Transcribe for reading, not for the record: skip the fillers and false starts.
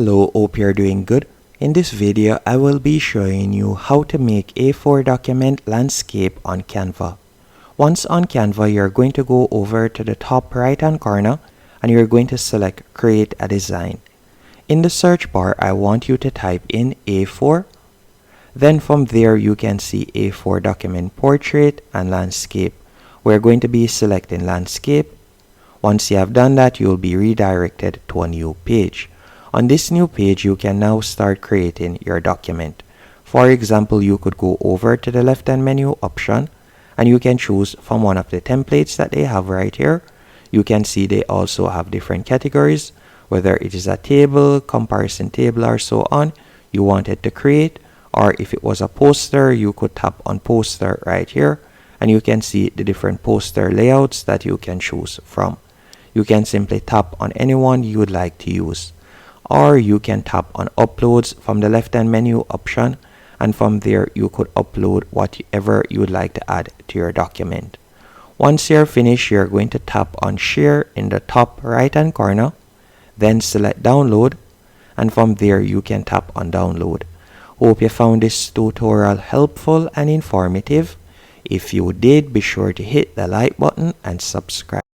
Hello, hope you're doing good. In this video, I will be showing you how to make A4 document landscape on Canva. Once on Canva, you're going to go over to the top right hand corner and you're going to select create a design. In the search bar, I want you to type in A4. Then from there, you can see A4 document portrait and landscape. We're going to be selecting landscape. Once you have done that, you'll be redirected to a new page. On this new page, you can now start creating your document. For example, you could go over to the left-hand menu option and you can choose from one of the templates that they have right here. You can see they also have different categories, whether it is a table, comparison table, or so on you wanted to create, or if it was a poster, you could tap on poster right here and you can see the different poster layouts that you can choose from. You can simply tap on any one you would like to use, or you can tap on uploads from the left hand menu option, and from there you could upload whatever you would like to add to your document. Once you're finished, you're going to tap on share in the top right hand corner, then select download, and from there you can tap on download. Hope you found this tutorial helpful and informative. If you did, be sure to hit the like button and subscribe.